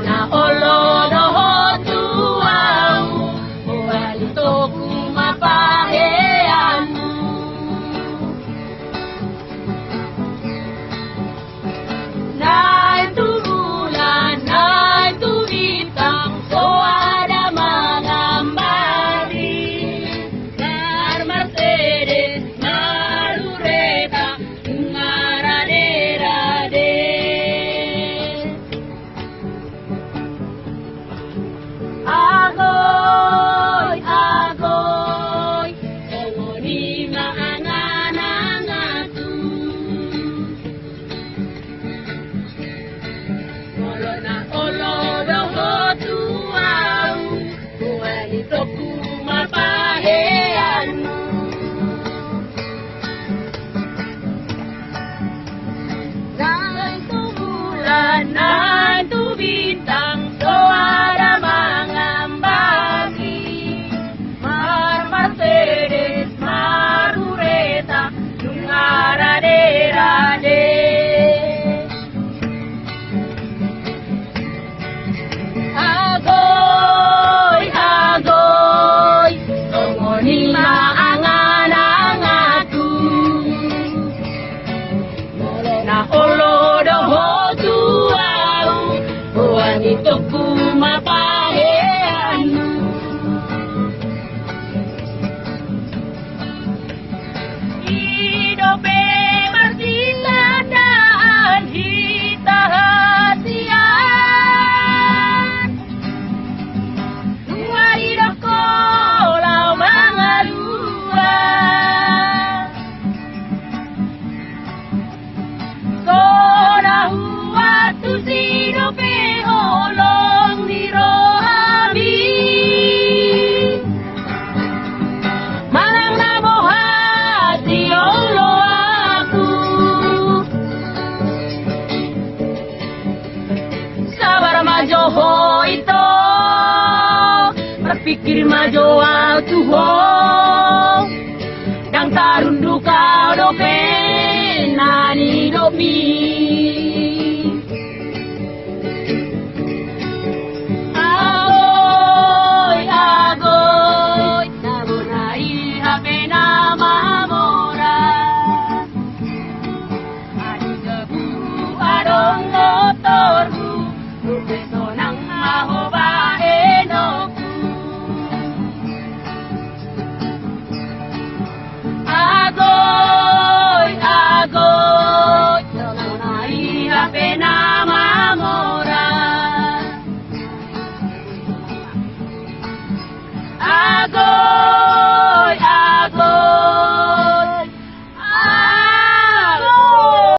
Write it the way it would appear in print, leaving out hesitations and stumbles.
na olo do tuau wali toku mapaheanu nai tu bulan nai tu bintang so ada mengambari mar Mercedes marureta ngaradera-de agoy agoy ngoni maanganangatu Molona olo doho tuau wali toku mapaheanu nai tu bulan nai tu bintang so ada mengambagi mar Mercedes marureta ngaradera-de agoy agoy ngoni maanganangatu na olo doho tuau wani toku mapaheanu hidope marsiladaan hita hatian ngari doko lau mangalua Kona huatu sidope holong dirohami Malang namo hati olo aku Sabar majoho ito Berpikir majo tuho Dang tarundu kau dope Nani dopi